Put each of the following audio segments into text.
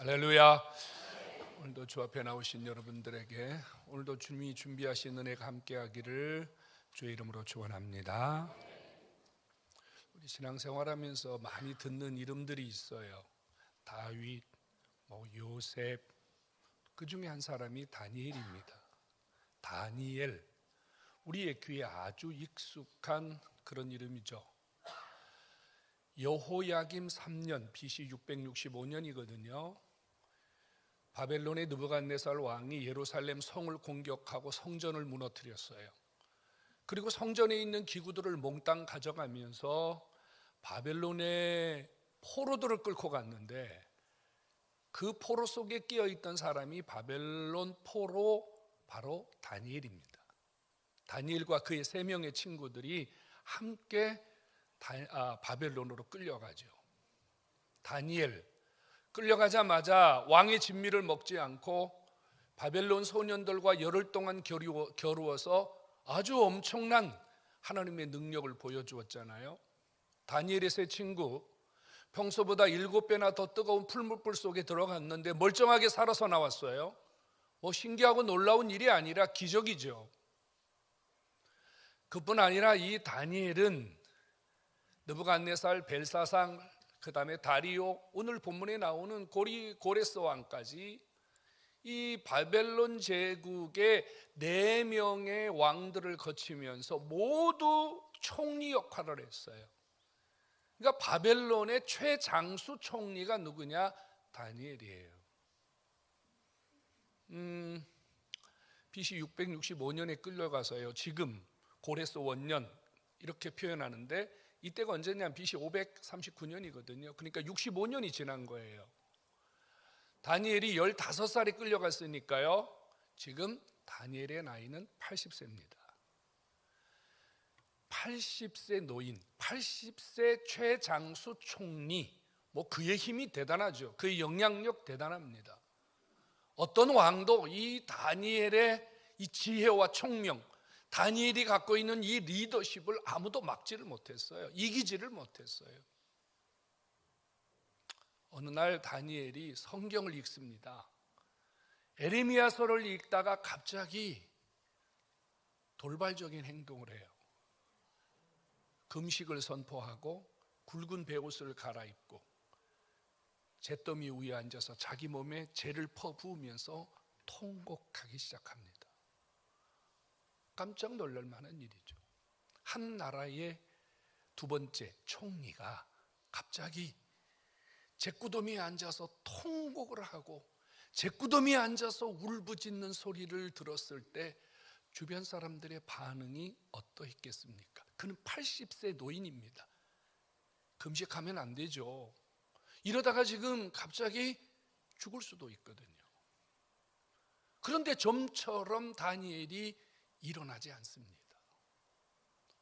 할렐루야. 오늘도 주 앞에 나오신 여러분들에게 오늘도 주님이 준비하신 은혜가 함께하기를 주의 이름으로 축원합니다. 우리 신앙생활하면서 많이 듣는 이름들이 있어요. 다윗, 요셉, 그 중에 한 사람이 다니엘입니다. 다니엘, 우리의 귀에 아주 익숙한 그런 이름이죠. 여호야김 3년 BC 665년이거든요. 바벨론의 느부갓네살 왕이 예루살렘 성을 공격하고 성전을 무너뜨렸어요. 그리고 성전에 있는 기구들을 몽땅 가져가면서 바벨론의 포로들을 끌고 갔는데, 그 포로 속에 끼어 있던 사람이 바벨론 포로 바로 다니엘입니다. 다니엘과 그의 3명의 친구들이 함께 바벨론으로 끌려가죠. 다니엘 끌려가자마자 왕의 진미를 먹지 않고 바벨론 소년들과 열흘 동안 겨루어서 아주 엄청난 하나님의 능력을 보여주었잖아요. 다니엘의 3 친구 평소보다 7배나 더 뜨거운 풀무불 속에 들어갔는데 멀쩡하게 살아서 나왔어요. 신기하고 놀라운 일이 아니라 기적이죠. 그뿐 아니라 이 다니엘은 느부갓네살, 벨사상, 그 다음에 다리오, 오늘 본문에 나오는 고레스 왕까지 이 바벨론 제국의 4명의 왕들을 거치면서 모두 총리 역할을 했어요. 그러니까 바벨론의 최장수 총리가 누구냐? 다니엘이에요. BC 665년에 끌려가서요, 지금 고레스 원년 이렇게 표현하는데, 이때가 언제냐? BC 539년이거든요. 그러니까 65년이 지난 거예요. 다니엘이 15살에 끌려갔으니까요, 지금 다니엘의 나이는 80세입니다. 80세 노인, 80세 최장수 총리, 그의 힘이 대단하죠. 그의 영향력 대단합니다. 어떤 왕도 이 다니엘의 이 지혜와 총명, 다니엘이 갖고 있는 이 리더십을 아무도 막지를 못했어요. 이기지를 못했어요. 어느 날 다니엘이 성경을 읽습니다. 에레미야서를 읽다가 갑자기 돌발적인 행동을 해요. 금식을 선포하고 굵은 베옷을 갈아입고 잿더미 위에 앉아서 자기 몸에 재를 퍼부으면서 통곡하기 시작합니다. 깜짝 놀랄 만한 일이죠. 한 나라의 2번째 총리가 갑자기 잿구더미에 앉아서 통곡을 하고 잿구더미에 앉아서 울부짖는 소리를 들었을 때 주변 사람들의 반응이 어떠했겠습니까? 그는 80세 노인입니다. 금식하면 안 되죠. 이러다가 지금 갑자기 죽을 수도 있거든요. 그런데 좀처럼 다니엘이 일어나지 않습니다.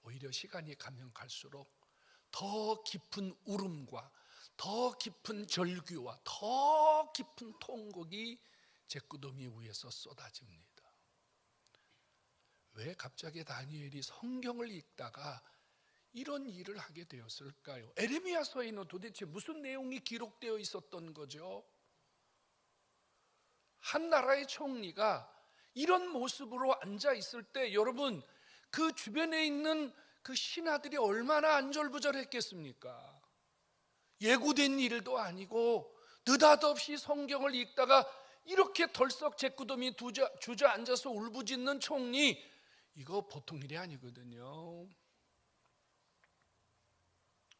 오히려 시간이 가면 갈수록 더 깊은 울음과 더 깊은 절규와 더 깊은 통곡이 잿구더미 위에서 쏟아집니다. 왜 갑자기 다니엘이 성경을 읽다가 이런 일을 하게 되었을까요? 에레미야서에는 도대체 무슨 내용이 기록되어 있었던 거죠? 한 나라의 총리가 이런 모습으로 앉아 있을 때 여러분, 그 주변에 있는 그 신하들이 얼마나 안절부절했겠습니까? 예고된 일도 아니고 느닷없이 성경을 읽다가 이렇게 덜썩 잿구더미 주저앉아서 울부짖는 총리, 이거 보통 일이 아니거든요.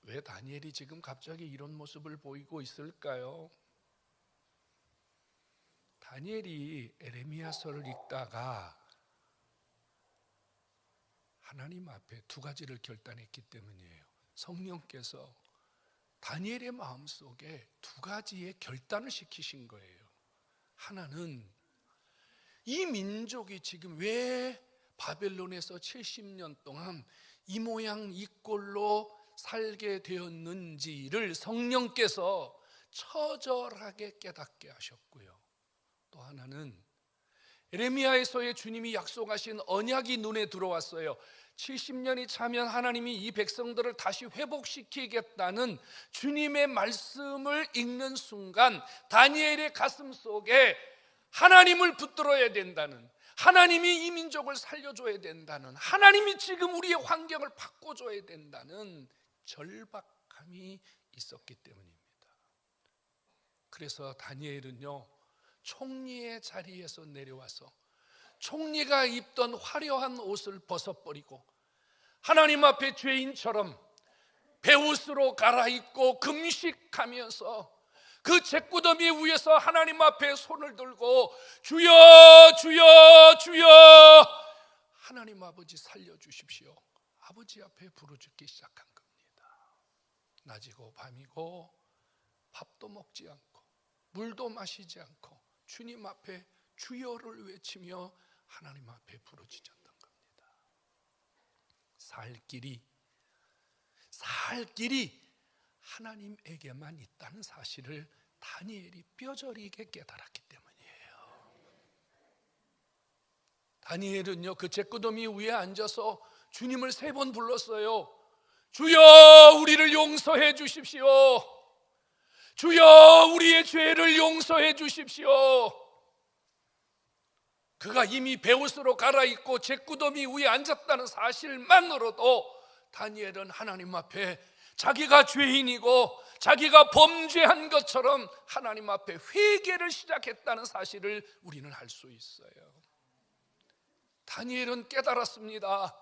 왜 다니엘이 지금 갑자기 이런 모습을 보이고 있을까요? 다니엘이 에레미야서를 읽다가 하나님 앞에 2가지를 결단했기 때문이에요. 성령께서 다니엘의 마음속에 2가지의 결단을 시키신 거예요. 하나는 이 민족이 지금 왜 바벨론에서 70년 동안 이 모양 이 꼴로 살게 되었는지를 성령께서 처절하게 깨닫게 하셨고요. 또 하나는 에레미야에서의 주님이 약속하신 언약이 눈에 들어왔어요. 70년이 차면 하나님이 이 백성들을 다시 회복시키겠다는 주님의 말씀을 읽는 순간 다니엘의 가슴 속에 하나님을 붙들어야 된다는, 하나님이 이 민족을 살려줘야 된다는, 하나님이 지금 우리의 환경을 바꿔줘야 된다는 절박함이 있었기 때문입니다. 그래서 다니엘은요, 총리의 자리에서 내려와서 총리가 입던 화려한 옷을 벗어버리고 하나님 앞에 죄인처럼 베옷으로 갈아입고 금식하면서 그 잿구더미 위에서 하나님 앞에 손을 들고 주여 주여 주여, 하나님 아버지 살려주십시오, 아버지 앞에 부르짖기 시작한 겁니다. 낮이고 밤이고 밥도 먹지 않고 물도 마시지 않고 주님 앞에 주여를 외치며 하나님 앞에 부르짖었던 겁니다. 살 길이 하나님에게만 있다는 사실을 다니엘이 뼈저리게 깨달았기 때문이에요. 다니엘은요, 그 잿구더미 위에 앉아서 주님을 3번 불렀어요. 주여 우리를 용서해 주십시오, 주여 우리의 죄를 용서해 주십시오. 그가 이미 베옷으로 갈아입고 잿구더미 위에 앉았다는 사실만으로도 다니엘은 하나님 앞에 자기가 죄인이고 자기가 범죄한 것처럼 하나님 앞에 회개를 시작했다는 사실을 우리는 알 수 있어요. 다니엘은 깨달았습니다.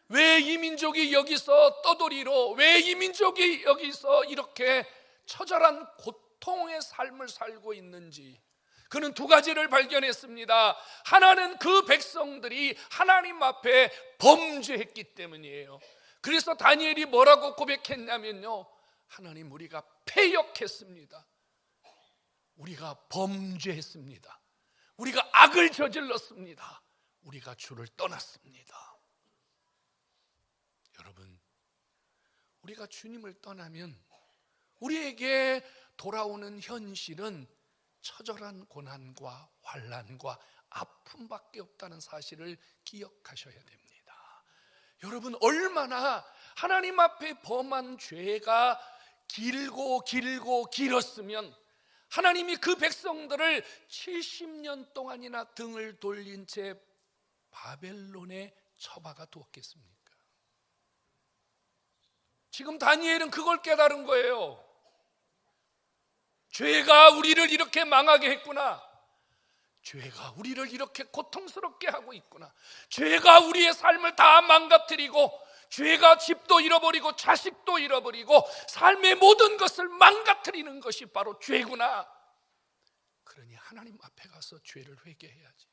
왜 이 민족이 여기서 떠돌이로, 왜 이 민족이 여기서 이렇게 처절한 고통의 삶을 살고 있는지 그는 2가지를 발견했습니다. 하나는 그 백성들이 하나님 앞에 범죄했기 때문이에요. 그래서 다니엘이 뭐라고 고백했냐면요, 하나님 우리가 패역했습니다, 우리가 범죄했습니다, 우리가 악을 저질렀습니다, 우리가 주를 떠났습니다. 여러분, 우리가 주님을 떠나면 우리에게 돌아오는 현실은 처절한 고난과 환난과 아픔밖에 없다는 사실을 기억하셔야 됩니다. 여러분, 얼마나 하나님 앞에 범한 죄가 길었으면 하나님이 그 백성들을 70년 동안이나 등을 돌린 채 바벨론에 처박아 두었겠습니까? 지금 다니엘은 그걸 깨달은 거예요. 죄가 우리를 이렇게 망하게 했구나, 죄가 우리를 이렇게 고통스럽게 하고 있구나, 죄가 우리의 삶을 다 망가뜨리고, 죄가 집도 잃어버리고 자식도 잃어버리고 삶의 모든 것을 망가뜨리는 것이 바로 죄구나. 그러니 하나님 앞에 가서 죄를 회개해야지.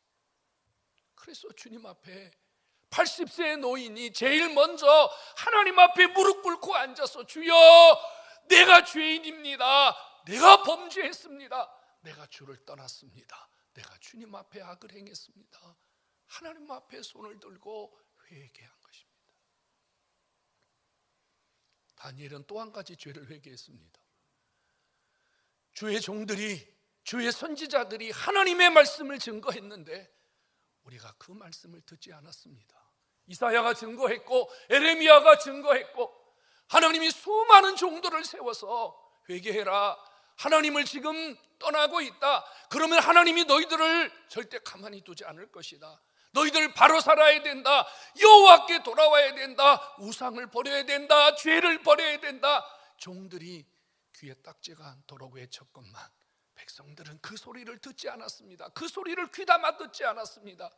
그래서 주님 앞에 80세의 노인이 제일 먼저 하나님 앞에 무릎 꿇고 앉아서 주여 내가 죄인입니다, 내가 범죄했습니다, 내가 주를 떠났습니다, 내가 주님 앞에 악을 행했습니다, 하나님 앞에 손을 들고 회개한 것입니다. 다니엘은 또 한 가지 죄를 회개했습니다. 주의 종들이, 주의 선지자들이 하나님의 말씀을 증거했는데 우리가 그 말씀을 듣지 않았습니다. 이사야가 증거했고 에레미야가 증거했고 하나님이 수많은 종들을 세워서 회개해라, 하나님을 지금 떠나고 있다, 그러면 하나님이 너희들을 절대 가만히 두지 않을 것이다, 너희들 바로 살아야 된다, 여호와께 돌아와야 된다, 우상을 버려야 된다, 죄를 버려야 된다. 종들이 귀에 딱지가 않도록 외쳤건만 백성들은 그 소리를 듣지 않았습니다. 그 소리를 귀담아 듣지 않았습니다.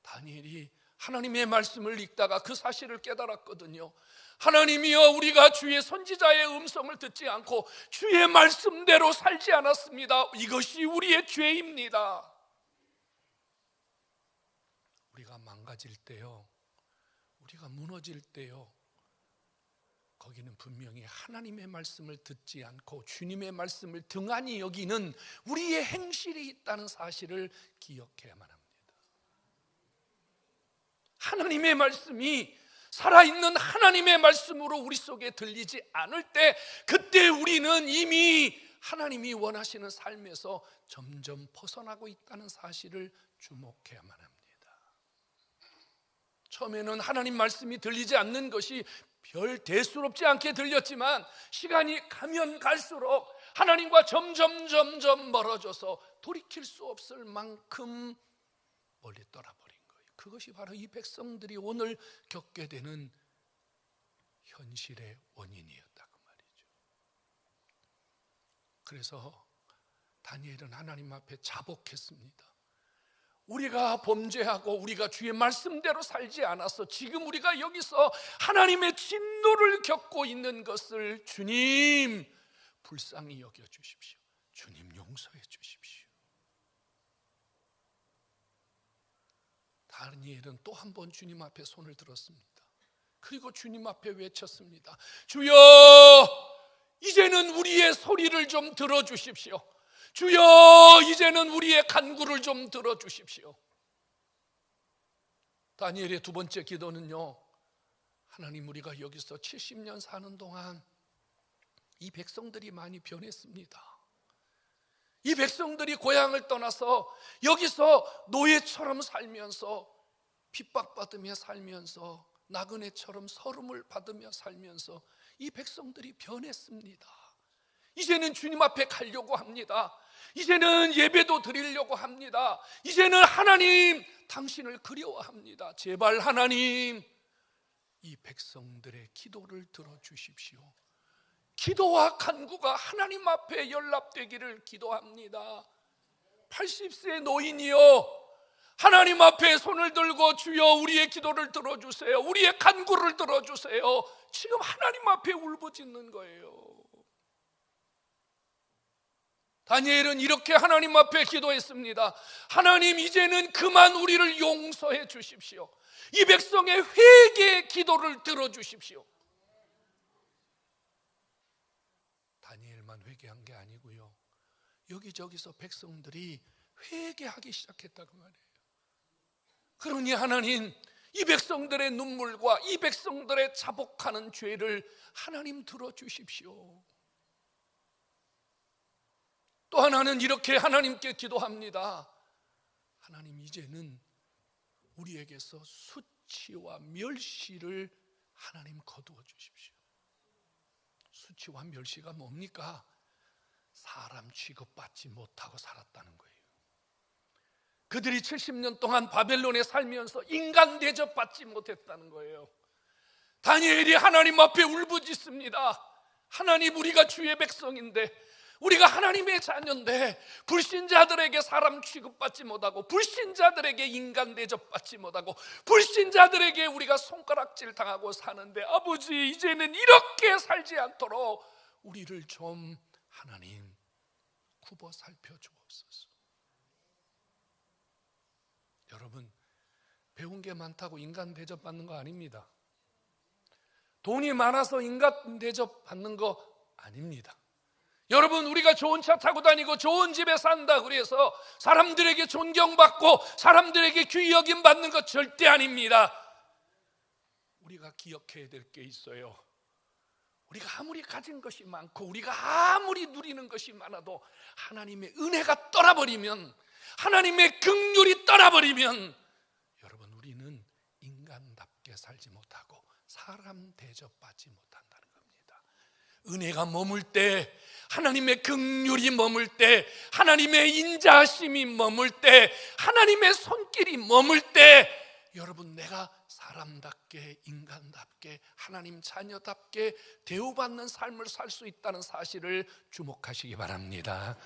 다니엘이 하나님의 말씀을 읽다가 그 사실을 깨달았거든요. 하나님이여, 우리가 주의 선지자의 음성을 듣지 않고 주의 말씀대로 살지 않았습니다. 이것이 우리의 죄입니다. 우리가 망가질 때요, 우리가 무너질 때요, 거기는 분명히 하나님의 말씀을 듣지 않고 주님의 말씀을 등한히 여기는 우리의 행실이 있다는 사실을 기억해야만 합니다. 하나님의 말씀이 살아있는 하나님의 말씀으로 우리 속에 들리지 않을 때, 그때 우리는 이미 하나님이 원하시는 삶에서 점점 벗어나고 있다는 사실을 주목해야만 합니다. 처음에는 하나님 말씀이 들리지 않는 것이 별 대수롭지 않게 들렸지만 시간이 가면 갈수록 하나님과 점점 멀어져서 돌이킬 수 없을 만큼 멀리 떠나버린 거예요. 그것이 바로 이 백성들이 오늘 겪게 되는 현실의 원인이었다고 말이죠. 그래서 다니엘은 하나님 앞에 자복했습니다. 우리가 범죄하고 우리가 주의 말씀대로 살지 않아서 지금 우리가 여기서 하나님의 진노를 겪고 있는 것을 주님 불쌍히 여겨주십시오. 주님 용서해 주십시오. 다니엘은 또 한 번 주님 앞에 손을 들었습니다. 그리고 주님 앞에 외쳤습니다. 주여, 이제는 우리의 소리를 좀 들어주십시오. 주여, 이제는 우리의 간구를 좀 들어주십시오. 다니엘의 두 번째 기도는요, 하나님, 우리가 여기서 70년 사는 동안 이 백성들이 많이 변했습니다. 이 백성들이 고향을 떠나서 여기서 노예처럼 살면서 핍박받으며 살면서 나그네처럼 서름을 받으며 살면서 이 백성들이 변했습니다. 이제는 주님 앞에 가려고 합니다. 이제는 예배도 드리려고 합니다. 이제는 하나님 당신을 그리워합니다. 제발 하나님 이 백성들의 기도를 들어주십시오. 기도와 간구가 하나님 앞에 연락되기를 기도합니다. 80세 노인이요, 하나님 앞에 손을 들고 주여 우리의 기도를 들어주세요, 우리의 간구를 들어주세요. 지금 하나님 앞에 울부짖는 거예요. 다니엘은 이렇게 하나님 앞에 기도했습니다. 하나님, 이제는 그만 우리를 용서해 주십시오. 이 백성의 회개의 기도를 들어주십시오. 다니엘만 회개한 게 아니고요, 여기저기서 백성들이 회개하기 시작했다고 말이에요. 그러니 하나님, 이 백성들의 눈물과 이 백성들의 자복하는 죄를 하나님 들어주십시오. 또 하나는 이렇게 하나님께 기도합니다. 하나님, 이제는 우리에게서 수치와 멸시를 하나님 거두어 주십시오. 수치와 멸시가 뭡니까? 사람 취급받지 못하고 살았다는 거예요. 그들이 70년 동안 바벨론에 살면서 인간 대접받지 못했다는 거예요. 다니엘이 하나님 앞에 울부짖습니다. 하나님, 우리가 주의 백성인데, 우리가 하나님의 자녀인데 불신자들에게 사람 취급받지 못하고, 불신자들에게 인간 대접받지 못하고, 불신자들에게 우리가 손가락질 당하고 사는데, 아버지, 이제는 이렇게 살지 않도록 우리를 좀 하나님 굽어 살펴주옵소서. 여러분, 배운 게 많다고 인간 대접받는 거 아닙니다. 돈이 많아서 인간 대접받는 거 아닙니다. 여러분, 우리가 좋은 차 타고 다니고 좋은 집에 산다 그래서 사람들에게 존경받고 사람들에게 귀 여김 받는 것 절대 아닙니다. 우리가 기억해야 될 게 있어요. 우리가 아무리 가진 것이 많고 우리가 아무리 누리는 것이 많아도 하나님의 은혜가 떠나버리면, 하나님의 긍휼이 떠나버리면, 여러분, 우리는 인간답게 살지 못하고 사람 대접받지 못한다는 겁니다. 은혜가 머물 때, 하나님의 긍휼이 머물 때, 하나님의 인자하심이 머물 때, 하나님의 손길이 머물 때, 여러분, 내가 사람답게, 인간답게, 하나님 자녀답게 대우받는 삶을 살 수 있다는 사실을 주목하시기 바랍니다.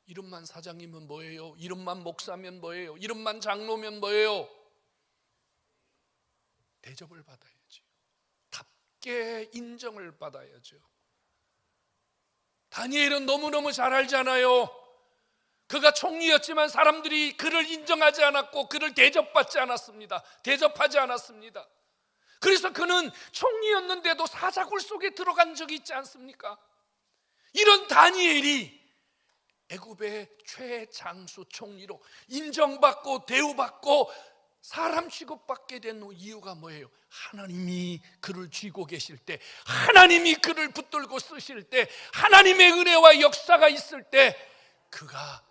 이름만 사장이면 뭐예요? 이름만 목사면 뭐예요? 이름만 장로면 뭐예요? 대접을 받아야죠. 답게 인정을 받아야죠. 다니엘은 너무너무 잘 알잖아요. 그가 총리였지만 사람들이 그를 인정하지 않았고 그를 대접하지 않았습니다. 그래서 그는 총리였는데도 사자굴 속에 들어간 적이 있지 않습니까? 이런 다니엘이 애굽의 최장수 총리로 인정받고 대우받고 사람 취급받게 된 이유가 뭐예요? 하나님이 그를 쥐고 계실 때, 하나님이 그를 붙들고 쓰실 때, 하나님의 은혜와 역사가 있을 때 그가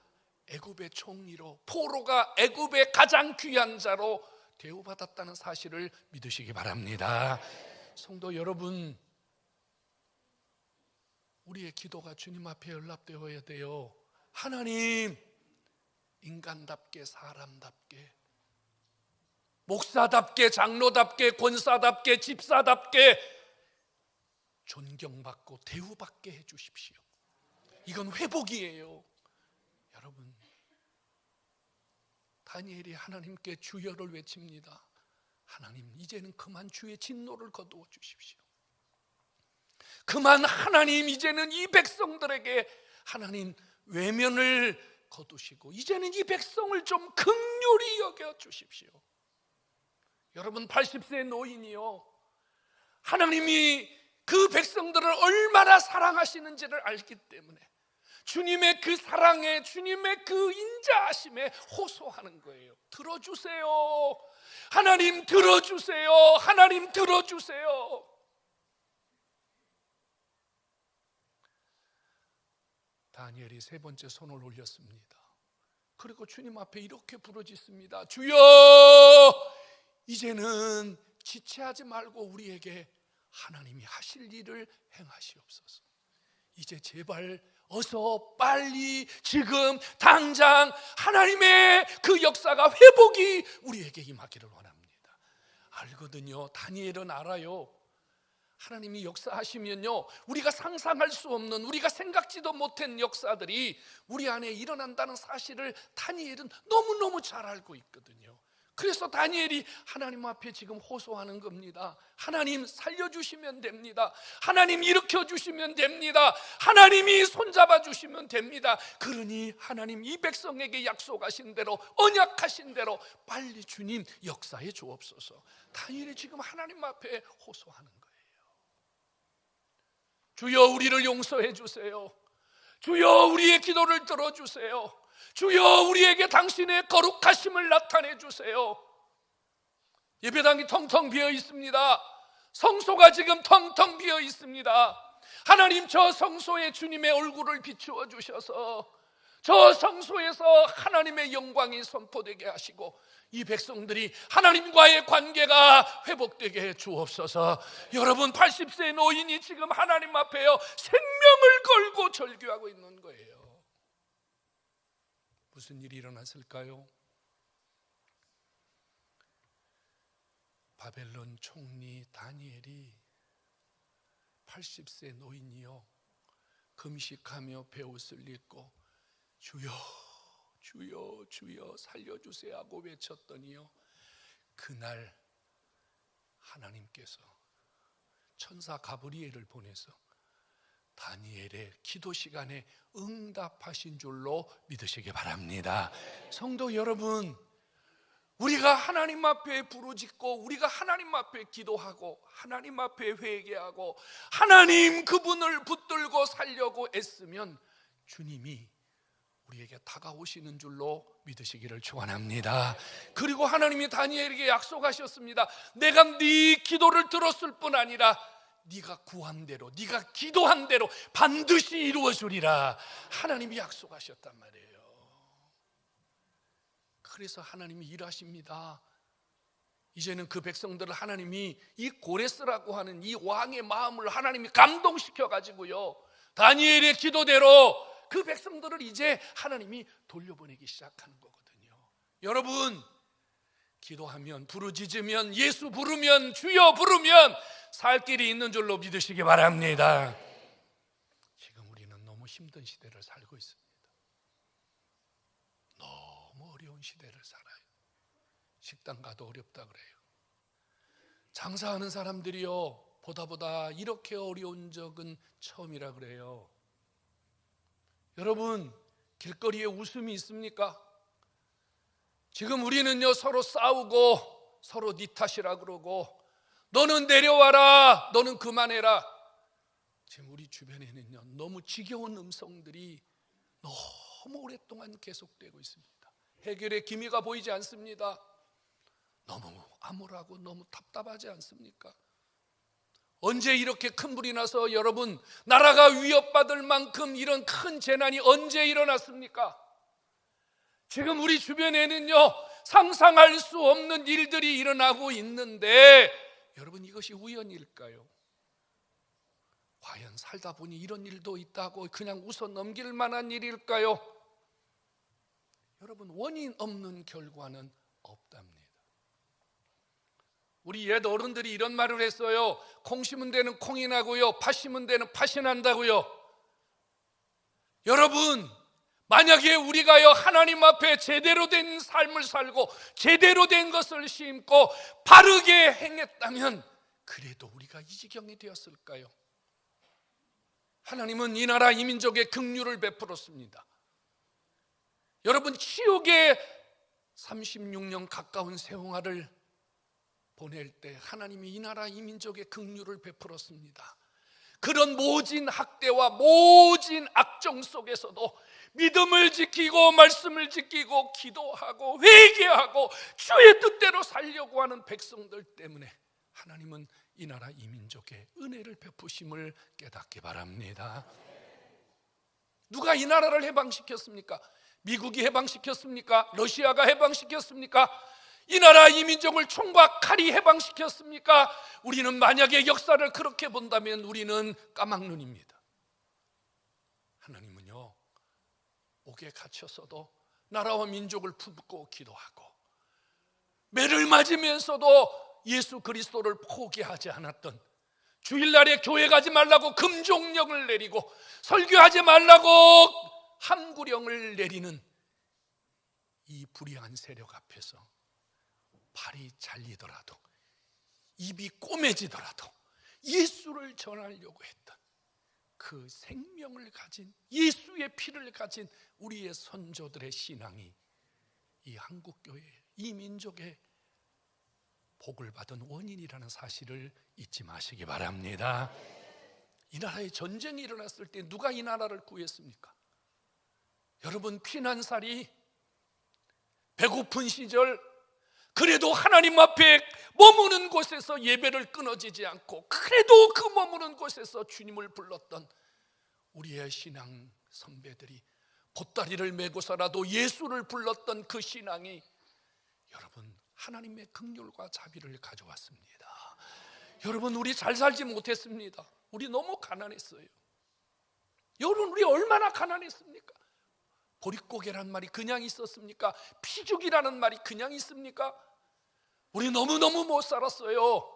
애굽의 총리로, 포로가 애굽의 가장 귀한 자로 대우받았다는 사실을 믿으시기 바랍니다. 성도 여러분, 우리의 기도가 주님 앞에 연락되어야 돼요. 하나님, 인간답게, 사람답게, 목사답게, 장로답게, 권사답게, 집사답게 존경받고 대우받게 해주십시오. 이건 회복이에요. 여러분, 다니엘이 하나님께 주여를 외칩니다. 하나님, 이제는 그만 주의 진노를 거두어 주십시오. 그만 하나님, 이제는 이 백성들에게 하나님 외면을 거두시고 이제는 이 백성을 좀 긍휼히 여겨 주십시오. 여러분, 80세 노인이요, 하나님이 그 백성들을 얼마나 사랑하시는지를 알기 때문에 주님의 그 사랑에, 주님의 그 인자하심에 호소하는 거예요. 들어주세요. 하나님 들어주세요. 하나님 들어주세요. 다니엘이 세 번째 손을 올렸습니다. 그리고 주님 앞에 이렇게 부르짖습니다. 주여, 이제는 지체하지 말고 우리에게 하나님이 하실 일을 행하시옵소서. 이제 제발 어서 빨리 지금 당장 하나님의 그 역사가, 회복이 우리에게 임하기를 원합니다. 알거든요. 다니엘은 알아요. 하나님이 역사하시면요, 우리가 상상할 수 없는, 우리가 생각지도 못한 역사들이 우리 안에 일어난다는 사실을 다니엘은 너무너무 잘 알고 있거든요. 그래서 다니엘이 하나님 앞에 지금 호소하는 겁니다. 하나님 살려주시면 됩니다. 하나님 일으켜주시면 됩니다. 하나님이 손잡아 주시면 됩니다. 그러니 하나님 이 백성에게 약속하신 대로, 언약하신 대로 빨리 주님 역사해 주옵소서. 다니엘이 지금 하나님 앞에 호소하는 거예요. 주여, 우리를 용서해 주세요. 주여, 우리의 기도를 들어주세요. 주여, 우리에게 당신의 거룩하심을 나타내 주세요. 예배당이 텅텅 비어 있습니다. 성소가 지금 텅텅 비어 있습니다. 하나님, 저 성소에 주님의 얼굴을 비추어 주셔서 저 성소에서 하나님의 영광이 선포되게 하시고 이 백성들이 하나님과의 관계가 회복되게 해 주옵소서. 여러분, 80세 노인이 지금 하나님 앞에요, 생명을 걸고 절규하고 있는 거예요. 무슨 일이 일어났을까요? 바벨론 총리 다니엘이 80세 노인이요, 금식하며 베옷을 입고 주여 주여 주여 살려주세요 하고 외쳤더니요, 그날 하나님께서 천사 가브리엘을 보내서 다니엘의 기도 시간에 응답하신 줄로 믿으시기 바랍니다. 성도 여러분, 우리가 하나님 앞에 부르짖고 우리가 하나님 앞에 기도하고 하나님 앞에 회개하고 하나님 그분을 붙들고 살려고 애쓰면 주님이 우리에게 다가오시는 줄로 믿으시기를 축원합니다. 그리고 하나님이 다니엘에게 약속하셨습니다. 내가 네 기도를 들었을 뿐 아니라 네가 구한 대로, 네가 기도한 대로 반드시 이루어 주리라. 하나님이 약속하셨단 말이에요. 그래서 하나님이 일하십니다. 이제는 그 백성들을 하나님이 이 고레스라고 하는 이 왕의 마음을 하나님이 감동시켜 가지고요, 다니엘의 기도대로 그 백성들을 이제 하나님이 돌려보내기 시작하는 거거든요. 여러분, 기도하면, 부르짖으면, 예수 부르면, 주여 부르면 살 길이 있는 줄로 믿으시기 바랍니다. 지금 우리는 너무 힘든 시대를 살고 있습니다. 너무 어려운 시대를 살아요. 식당 가도 어렵다 그래요. 장사하는 사람들이요, 보다 이렇게 어려운 적은 처음이라 그래요. 여러분, 길거리에 웃음이 있습니까? 지금 우리는요, 서로 싸우고 서로 네 탓이라 그러고 너는 내려와라, 너는 그만해라. 지금 우리 주변에는요, 너무 지겨운 음성들이 너무 오랫동안 계속되고 있습니다. 해결의 기미가 보이지 않습니다. 너무 암울하고 너무 답답하지 않습니까? 언제 이렇게 큰 불이 나서 여러분 나라가 위협받을 만큼 이런 큰 재난이 언제 일어났습니까? 지금 우리 주변에는요 상상할 수 없는 일들이 일어나고 있는데 여러분 이것이 우연일까요? 과연 살다 보니 이런 일도 있다고 그냥 웃어 넘길 만한 일일까요? 여러분 원인 없는 결과는 없답니다. 우리 옛 어른들이 이런 말을 했어요. 콩 심은 데는 콩이 나고요, 팥 심은 데는 팥이 난다고요. 여러분 만약에 우리가요 하나님 앞에 제대로 된 삶을 살고 제대로 된 것을 심고 바르게 행했다면 그래도 우리가 이 지경이 되었을까요? 하나님은 이 나라 이 민족에 긍휼을 베풀었습니다. 여러분 치욕의 36년 가까운 세월을 보낼 때 하나님이 이 나라 이 민족에 긍휼을 베풀었습니다. 그런 모진 학대와 모진 악정 속에서도 믿음을 지키고 말씀을 지키고 기도하고 회개하고 주의 뜻대로 살려고 하는 백성들 때문에 하나님은 이 나라 이 민족에 은혜를 베푸심을 깨닫기 바랍니다. 누가 이 나라를 해방시켰습니까? 미국이 해방시켰습니까? 러시아가 해방시켰습니까? 이 나라 이 민족을 총과 칼이 해방시켰습니까? 우리는 만약에 역사를 그렇게 본다면 우리는 까막눈입니다. 하나님은요 옥에 갇혀서도 나라와 민족을 품고 기도하고 매를 맞으면서도 예수 그리스도를 포기하지 않았던, 주일날에 교회 가지 말라고 금종령을 내리고 설교하지 말라고 함구령을 내리는 이 불의한 세력 앞에서 발이 잘리더라도 입이 꼬매지더라도 예수를 전하려고 했던 그 생명을 가진 예수의 피를 가진 우리의 선조들의 신앙이 이 한국교회, 이 민족의 복을 받은 원인이라는 사실을 잊지 마시기 바랍니다. 이 나라에 전쟁이 일어났을 때 누가 이 나라를 구했습니까? 여러분 피난살이 배고픈 시절 그래도 하나님 앞에 머무는 곳에서 예배를 끊어지지 않고 그래도 그 머무는 곳에서 주님을 불렀던 우리의 신앙 선배들이 보따리를 메고서라도 예수를 불렀던 그 신앙이 여러분 하나님의 긍휼과 자비를 가져왔습니다. 여러분 우리 잘 살지 못했습니다. 우리 너무 가난했어요. 여러분 우리 얼마나 가난했습니까? 보릿고개란 말이 그냥 있었습니까? 피죽이라는 말이 그냥 있습니까? 우리 너무너무 못 살았어요.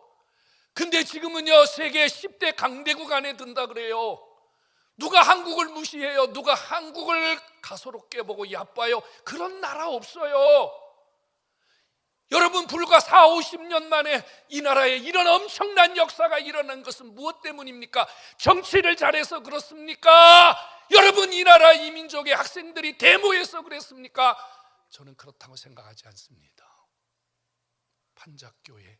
근데 지금은요 세계 10대 강대국 안에 든다 그래요. 누가 한국을 무시해요? 누가 한국을 가소롭게 보고 얕봐요? 그런 나라 없어요. 여러분 불과 40-50년 만에 이 나라에 이런 엄청난 역사가 일어난 것은 무엇 때문입니까? 정치를 잘해서 그렇습니까? 여러분 이 나라 이 민족의 학생들이 데모해서 그랬습니까? 저는 그렇다고 생각하지 않습니다. 판작교회,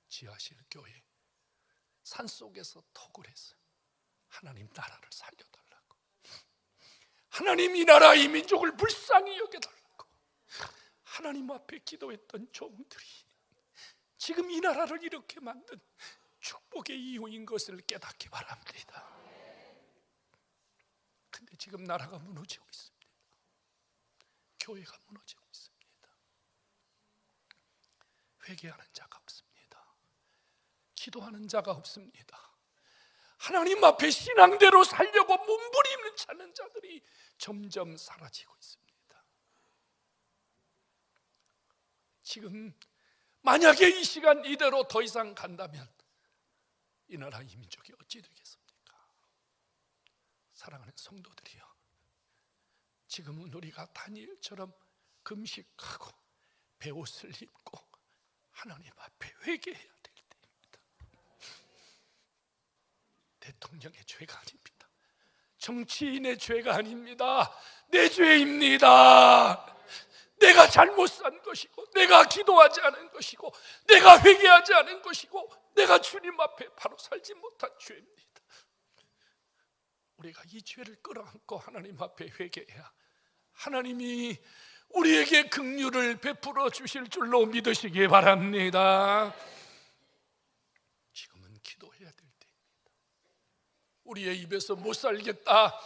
지하실교회, 산속에서 톡을 해서 하나님 나라를 살려달라고, 하나님 이 나라 이 민족을 불쌍히 여겨달라고 하나님 앞에 기도했던 종들이 지금 이 나라를 이렇게 만든 축복의 이유인 것을 깨닫기 바랍니다. 근데 지금 나라가 무너지고 있습니다. 교회가 무너지고 있습니다. 회개하는 자가 없습니다. 기도하는 자가 없습니다. 하나님 앞에 신앙대로 살려고 몸부림을 찾는 자들이 점점 사라지고 있습니다. 지금 만약에 이 시간 이대로 더 이상 간다면 이 나라 이 민족이 어찌 되겠습니까? 사랑하는 성도들이여, 지금은 우리가 다니엘처럼 금식하고 베옷을 입고 하나님 앞에 회개해야 될 때입니다. 대통령의 죄가 아닙니다. 정치인의 죄가 아닙니다. 내 죄입니다. 내가 잘못 산 것이고, 내가 기도하지 않은 것이고, 내가 회개하지 않은 것이고, 내가 주님 앞에 바로 살지 못한 죄입니다. 우리가 이 죄를 끌어안고 하나님 앞에 회개해야 하나님이 우리에게 긍휼을 베풀어 주실 줄로 믿으시기 바랍니다. 지금은 기도해야 될 때입니다. 우리의 입에서 못 살겠다,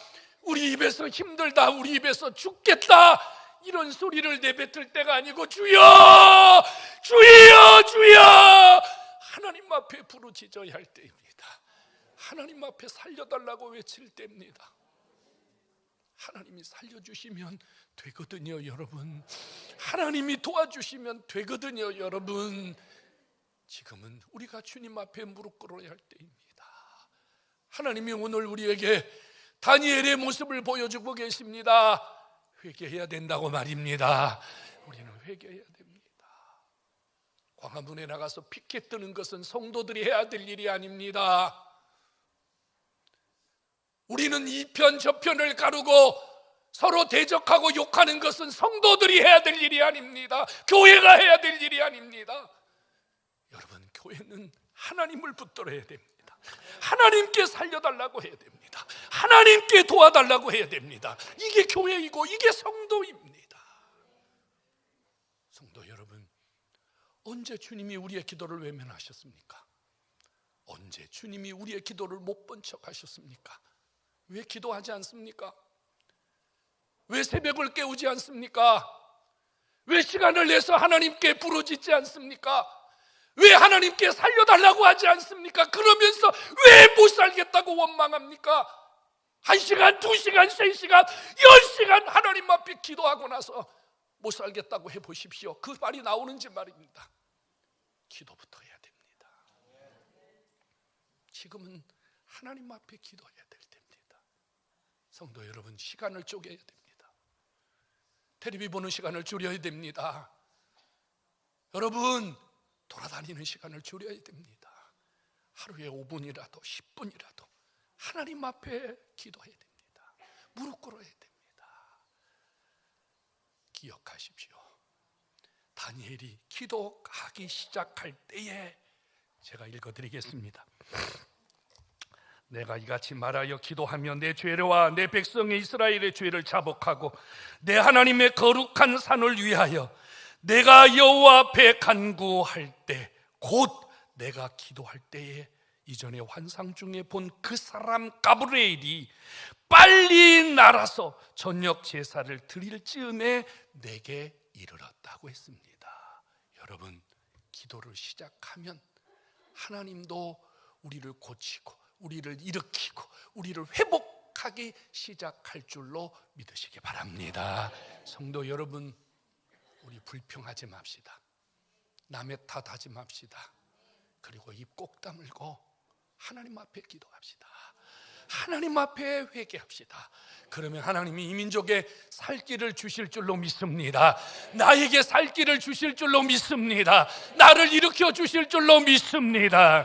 우리 입에서 힘들다, 우리 입에서 죽겠다, 이런 소리를 내뱉을 때가 아니고 주여 주여 주여 하나님 앞에 부르짖어야 할 때입니다. 하나님 앞에 살려달라고 외칠 때입니다. 하나님이 살려주시면 되거든요, 여러분. 하나님이 도와주시면 되거든요, 여러분. 지금은 우리가 주님 앞에 무릎 꿇어야 할 때입니다. 하나님이 오늘 우리에게 다니엘의 모습을 보여주고 계십니다. 회개해야 된다고 말입니다. 우리는 회개해야 됩니다. 광화문에 나가서 피켓 드는 것은 성도들이 해야 될 일이 아닙니다. 우리는 이편 저편을 가르고 서로 대적하고 욕하는 것은 성도들이 해야 될 일이 아닙니다. 교회가 해야 될 일이 아닙니다. 여러분, 교회는 하나님을 붙들어야 됩니다. 하나님께 살려달라고 해야 됩니다. 하나님께 도와달라고 해야 됩니다. 이게 교회이고 이게 성도입니다. 성도 여러분, 언제 주님이 우리의 기도를 외면하셨습니까? 언제 주님이 우리의 기도를 못 본 척 하셨습니까? 왜 기도하지 않습니까? 왜 새벽을 깨우지 않습니까? 왜 시간을 내서 하나님께 부르짖지 않습니까? 왜 하나님께 살려달라고 하지 않습니까? 그러면서 왜 못 살겠다고 원망합니까? 1시간, 2시간, 3시간, 10시간 하나님 앞에 기도하고 나서 못 살겠다고 해보십시오. 그 말이 나오는지 말입니다. 기도부터 해야 됩니다. 지금은 하나님 앞에 기도해야 될 때입니다. 성도 여러분, 시간을 쪼개야 됩니다. 텔레비 보는 시간을 줄여야 됩니다. 여러분, 돌아다니는 시간을 줄여야 됩니다. 하루에 5분이라도 10분이라도 하나님 앞에 기도해야 됩니다. 무릎 꿇어야 됩니다. 기억하십시오. 다니엘이 기도하기 시작할 때에 제가 읽어드리겠습니다. 내가 이같이 말하여 기도하며 내 죄와 내 백성의 이스라엘의 죄를 자복하고 내 하나님의 거룩한 산을 위하여 내가 여호와 앞에 간구할 때, 곧 내가 기도할 때에 이전에 환상 중에 본 그 사람 가브리엘이 빨리 날아서 저녁 제사를 드릴 즈음에 내게 이르렀다고 했습니다. 여러분, 기도를 시작하면 하나님도 우리를 고치고 우리를 일으키고 우리를 회복하기 시작할 줄로 믿으시기 바랍니다. 성도 여러분, 우리 불평하지 맙시다. 남의 탓하지 맙시다. 그리고 입 꼭 다물고 하나님 앞에 기도합시다. 하나님 앞에 회개합시다. 그러면 하나님이 이 민족에 살 길을 주실 줄로 믿습니다. 나에게 살 길을 주실 줄로 믿습니다. 나를 일으켜 주실 줄로 믿습니다.